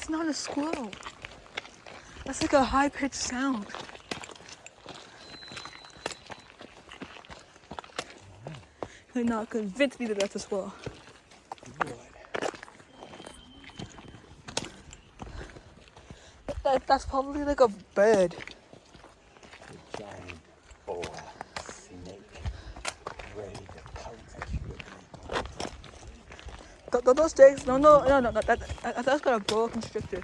That's not a squirrel. That's like a high-pitched sound. You're not convinced me that that's a squirrel. That's probably like a bird. A giant boa snake ready to pounce at you. Those snakes, no, that's got a boa constrictor.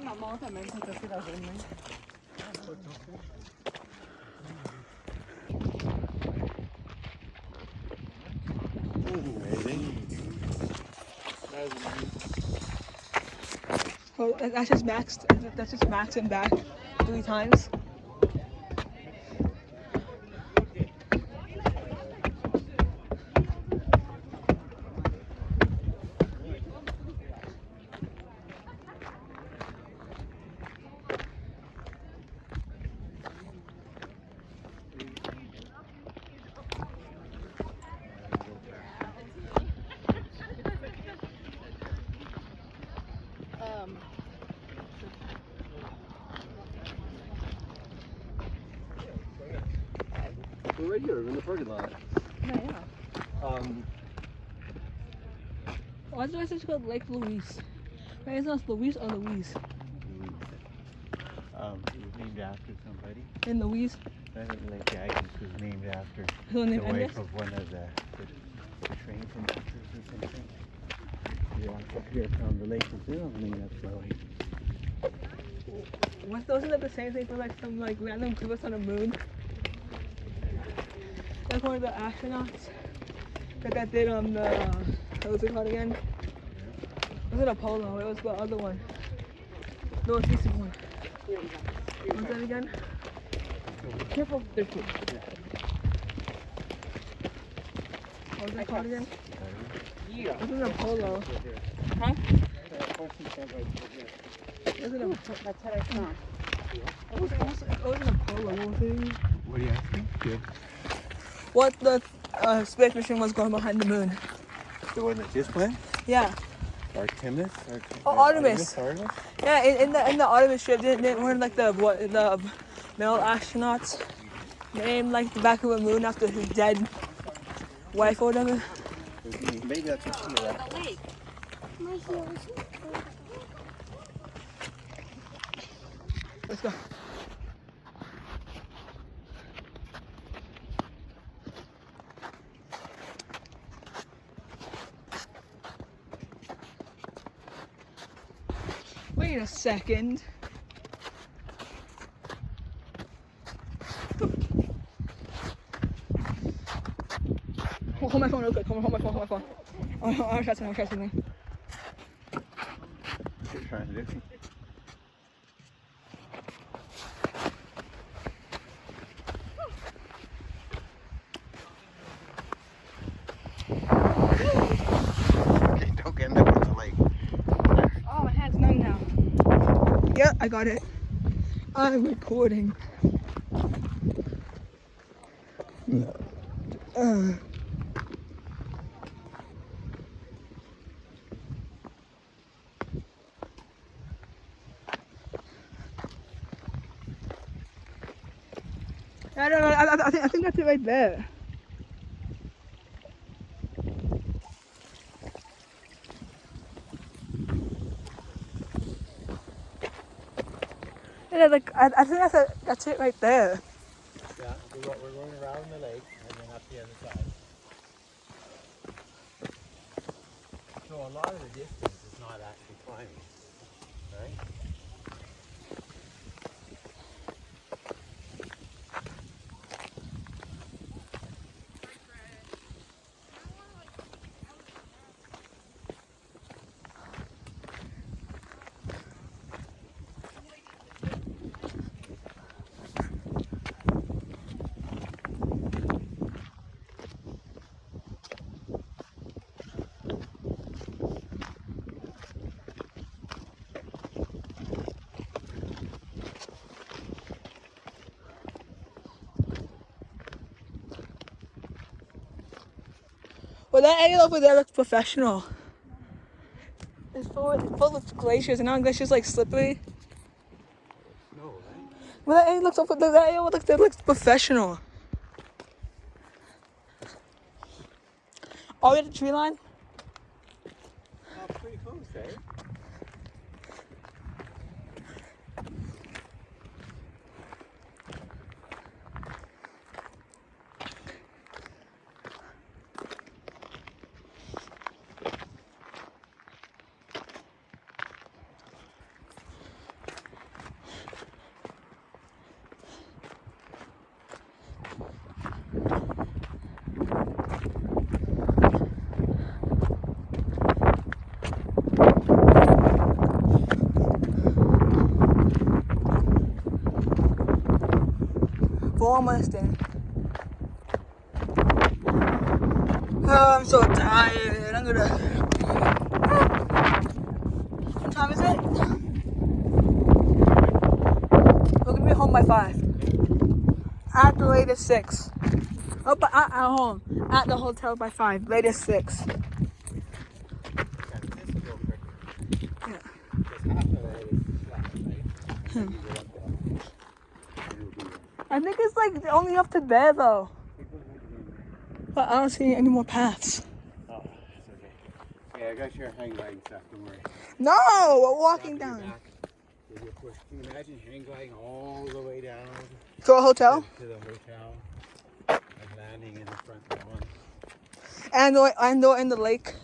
Mamma también se te hace la goma. Oh, that's just maxed. That's just maxed and back 3 times. We're right here in the parking lot. Yeah. Why is it called Lake Louise? Why is it Louise or Louise? It was named after somebody. In Louise? I think Lake Agnes was named after Who named the Agnes? wife of one of the train conductors or something. Yeah, up here from the lake is there. I mean, that's why. Wasn't that the same thing for like some like random crevice on the moon? Like one of the astronauts that did the what was it called again? It wasn't Apollo, it was the other one. The most recent one. What was that again? Careful, there's two. What was that called again? Yeah. It wasn't Apollo. Huh? It wasn't Apollo. That's what I found. It wasn't Apollo, what was it? What are you asking? Good. What the space mission was going behind the moon? The one that just went? Yeah. Artemis? Artemis. Artemis? Yeah, in the Artemis ship, didn't one of like the male astronauts named like the back of a moon after his dead wife or whatever? Maybe that's what she left. Let's go. Wait a second. Hold my phone real quick. Hold my phone. I'll try something. What you're trying to do? Okay, don't get in the lake. Oh, my hand's numb now. Yeah, I got it. I'm recording. I don't know. I think that's it right there. Yeah, like I think that's it right there. Yeah, we're going around the lake and then up the other side. So a lot of the distance is not actually climbing, right? Well, that area over there looks professional. It's full of glaciers, and now glaciers like slippery. No, right? Well, that area looks professional. Are we at the tree line? Oh, pretty close, eh? We're almost in. Oh, I'm so tired. I'm gonna. What time is it? We're gonna be home by 5. At the latest 6. Oh, but at home. At the hotel by 5. Latest 6. Yeah, this will go quicker. Yeah. Because half of it is flat, right? And then you go up there. And it'll be I think it's like only up to there though. But I don't see any more paths. Oh, it's okay. Yeah, I got your hang gliding stuff, don't worry. No, we're walking Drop your down. back. With your push. Can you imagine hang gliding all the way down To a hotel? to the hotel and landing in the front lawn? And we're in the lake.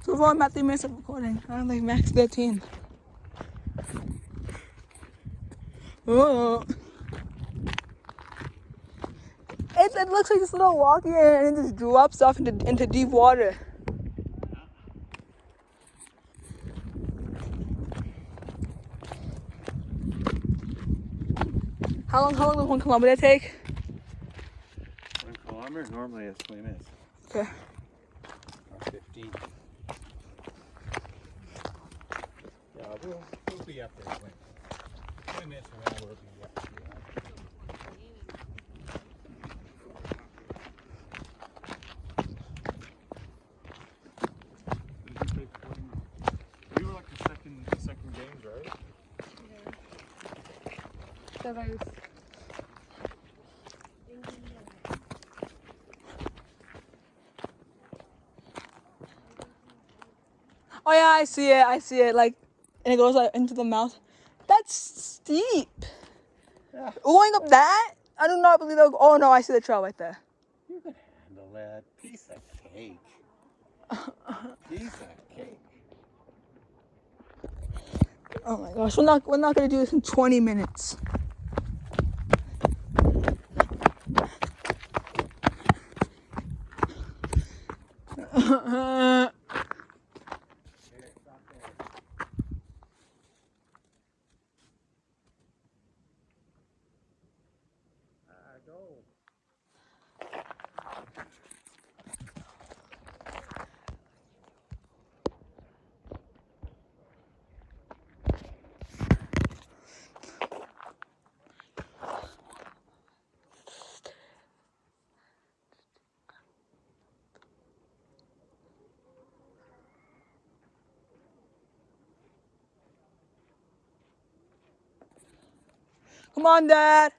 So far I'm at 3 minutes of recording. I'm like max 13. Oh. It looks like this little walking and it just drops off into deep water. How long does 1 kilometer take? 1 kilometer? Normally it's 20 minutes. Okay. Or 15. Yeah, we'll be up there. 20 minutes from now we'll be up there. We were like the second games, right? Oh yeah, I see it. Like, and it goes like into the mouth. That's steep. Yeah. Going up that? I do not believe that. Oh no, I see the trail right there. You can handle that. Piece of cake. Piece of cake. Oh my gosh, we're not gonna do this in 20 minutes. Go. Come on, Dad.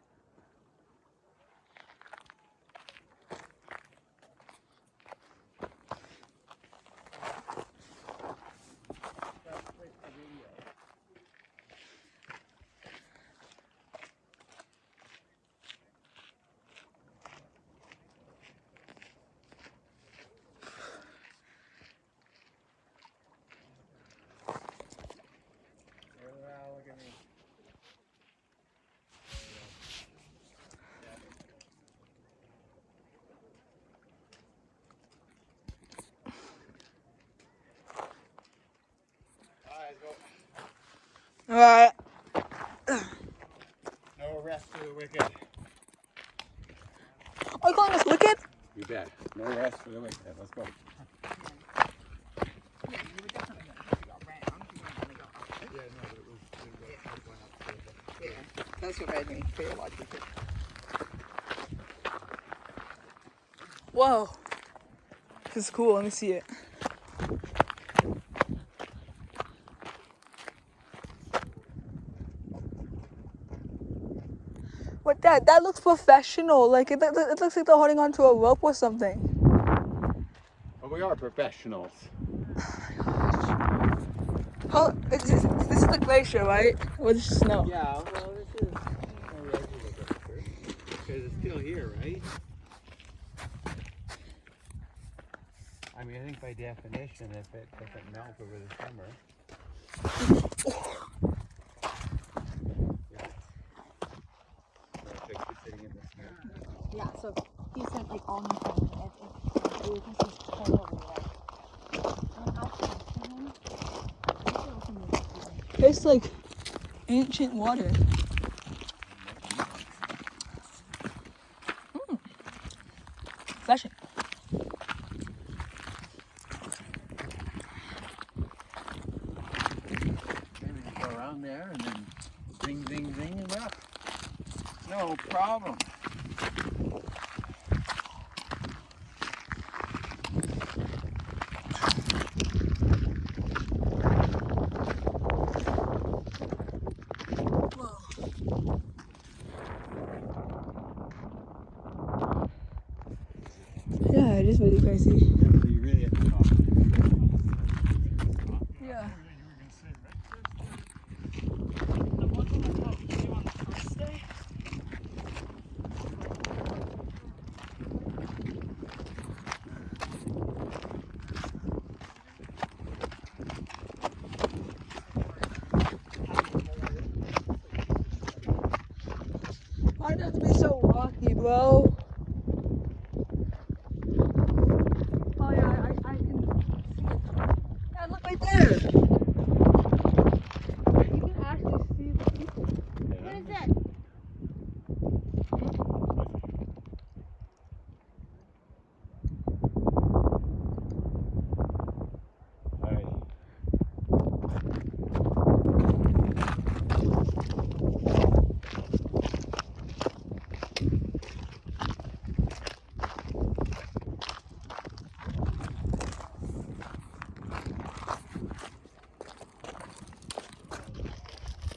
Alright. No rest for the wicked. Are you calling us wicked? You bet. No rest for the wicked. Let's go. That's what made me feel like wicked. Whoa. This is cool. Let me see it. What that looks professional. Like it looks like they're holding onto a rope or something. Well, we are professionals. Oh, this is the glacier, right? Or this is snow? Yeah, well, this is a regular glacier. Because it's still here, right? I mean, I think by definition, if it doesn't melt over the summer. Yeah, so he said like all my friends, it was just totally like, It's like ancient water. Flashing. Maybe you go around there and then zing, zing, zing, and up. No problem. Yeah, it is really crazy. Yeah, so you really at the top. Yeah. Why'd it have to be so rocky, bro? Oh yeah, I can see it. Yeah, look right there. You can actually see the people. what is that?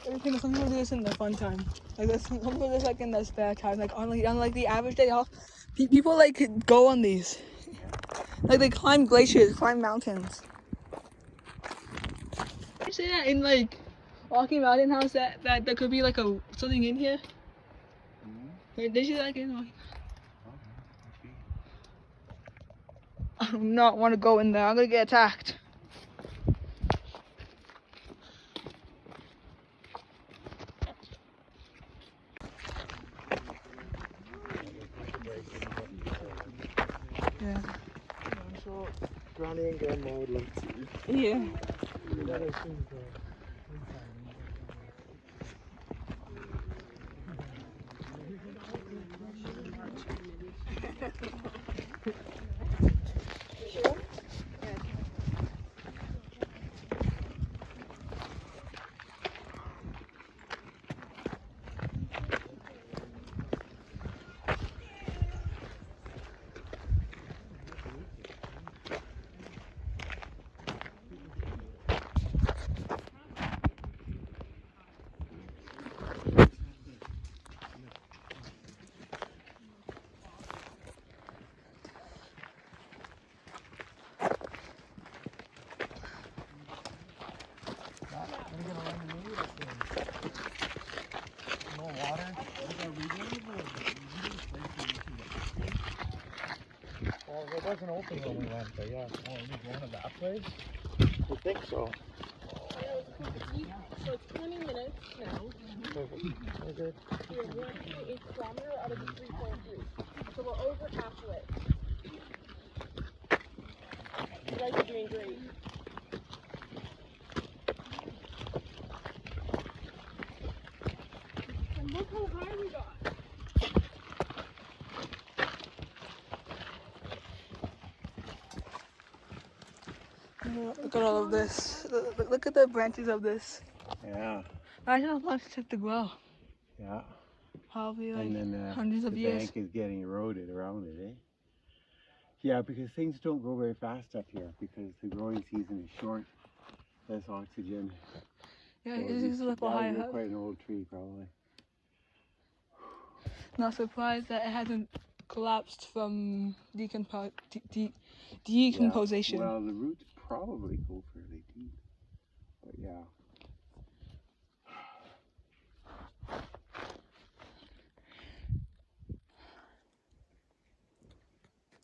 Everything, some people do this in their fun time. Like this, some people do this like in their spare time. Like on like the average day off, people like go on these. Like they climb glaciers, climb mountains. You say that in like Rocky Mountain House that there could be like a something in here. Did you say that in? I do not want to go in there. I'm gonna get attacked. Yeah. So, Granny and Grandma would love to. Yeah. Well, it wasn't open when we went, but yeah. Oh, we going to that place? I think so. So it's 20 minutes now. Perfect. Okay. We're 1.8 kilometers out of the 3.3. So we're over halfway. You guys are doing great. Look how high we got. Look at all of this. Look at the branches of this. Yeah, Imagine how much it took to grow. yeah. Probably like And then hundreds of the years. bank is getting eroded around it, eh? Yeah, because things don't grow very fast up here because the growing season is short. Less oxygen. Yeah, So it's like a high you're up. quite an old tree, probably. Not surprised that it hasn't collapsed from decomposition. Yeah. Well, the roots probably go fairly deep. But yeah.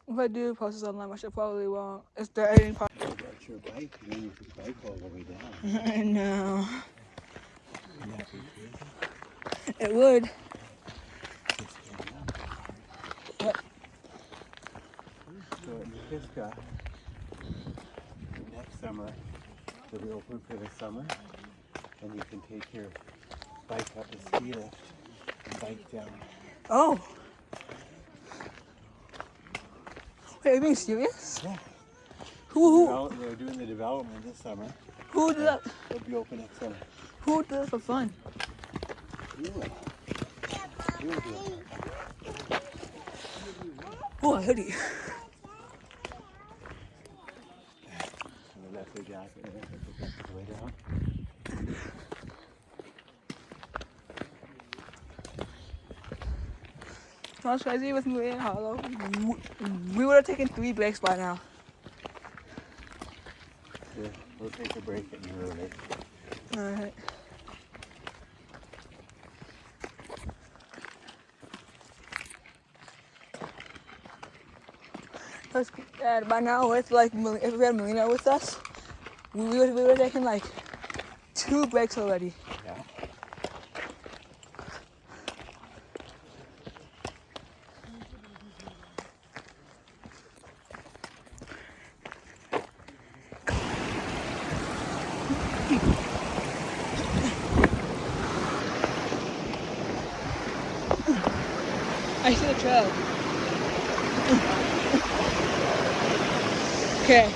If I do post this online, which I probably won't, is there any part? What about your bike? You need to bike all the way down. I know. Wouldn't that be crazy? It would. Just getting up. Yep. So in Kiska, next summer, they'll be open for the summer, and you can take your bike up a ski lift and bike down. Oh. Wait, are you being serious? Yeah. Who They're doing the development this summer. who did that? It'll be open next summer. Who did that for fun? You will. You will do it. Oh, a hoodie. And they left their jacket in it, they took it way down. Sounds crazy with me in Hollow. We would have taken 3 breaks by now. Yeah, we'll take a break at your lake. Alright. By now, it's like, if we had Melina with us, we would have taken like 2 breaks already. Yeah. I see the trail. Okay.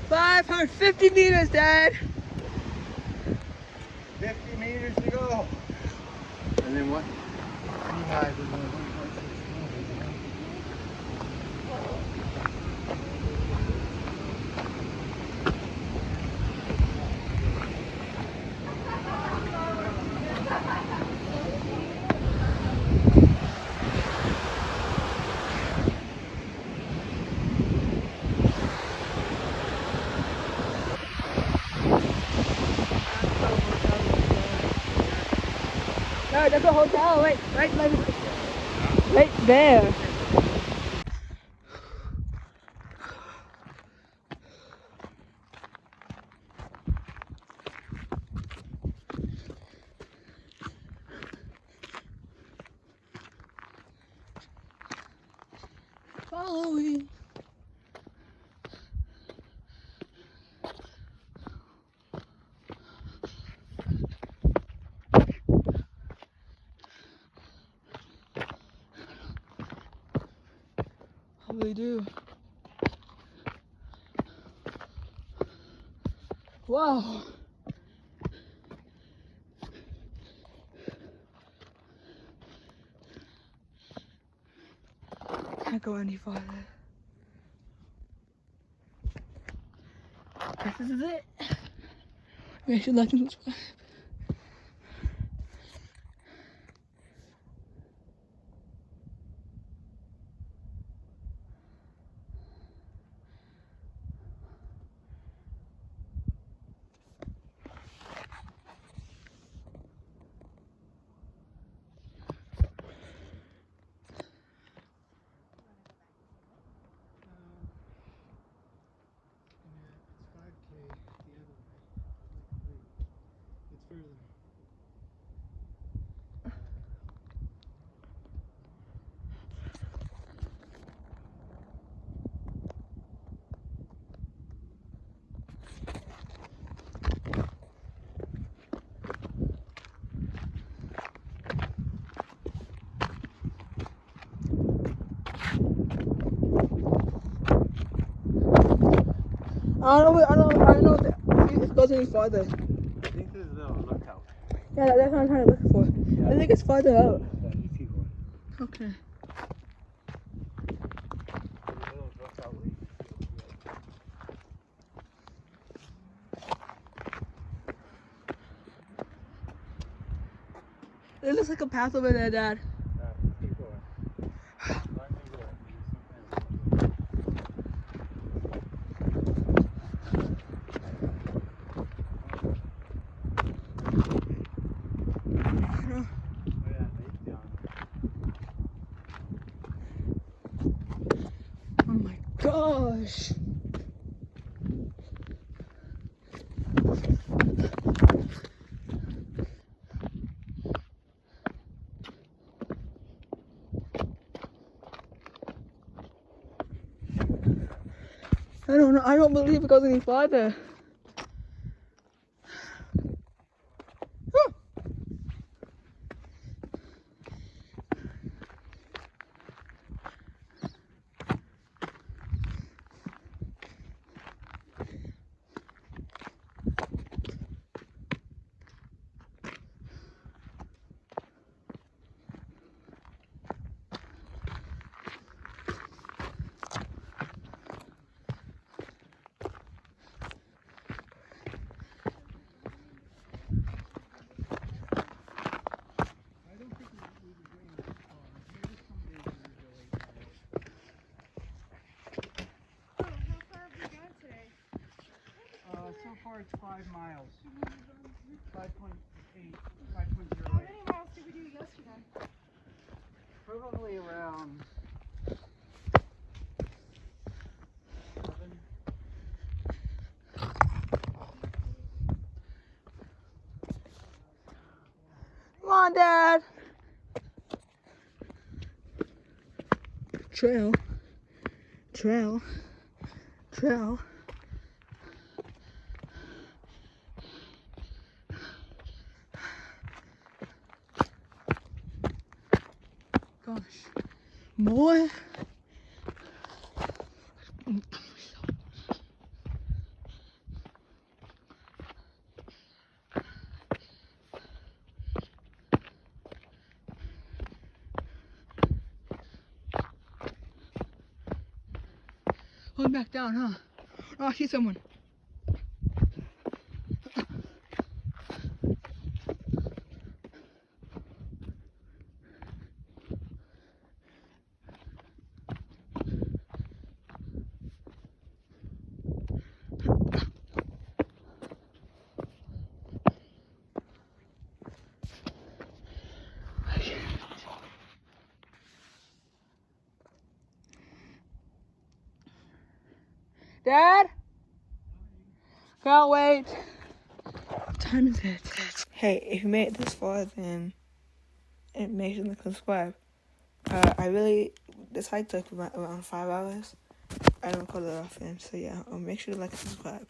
$550 meters, Dad. 50 meters to go. And then what? Beehive is only 1.6 kilometers. No, that's a hotel. Wait, right there. Following. Probably do. Wow. Can't go any farther. This is it. Make sure to like and subscribe. I don't know if it goes any farther. I think there's a little lookout. Yeah, that's what I'm trying to look for. Yeah. I think it's farther out. Yeah, you keep going. Okay. There's a little lookout where you can see over It looks like a path over there, Dad. there. Keep going. Let me go. Oh, yeah, they've done. Oh my gosh. I don't know. I don't believe it goes any farther. So far it's 5 miles. 5.8, 5.08. How many miles did we do yesterday? Probably around 7. Come on, Dad. Trail. Trail. Trail. Gosh. Boy. Going back down, huh? Oh, I see someone. Dad? Can't wait. What time is it? Hey, if you made it this far, then make sure to subscribe. This hike took around 5 hours. I don't call it often, so yeah, make sure to like and subscribe.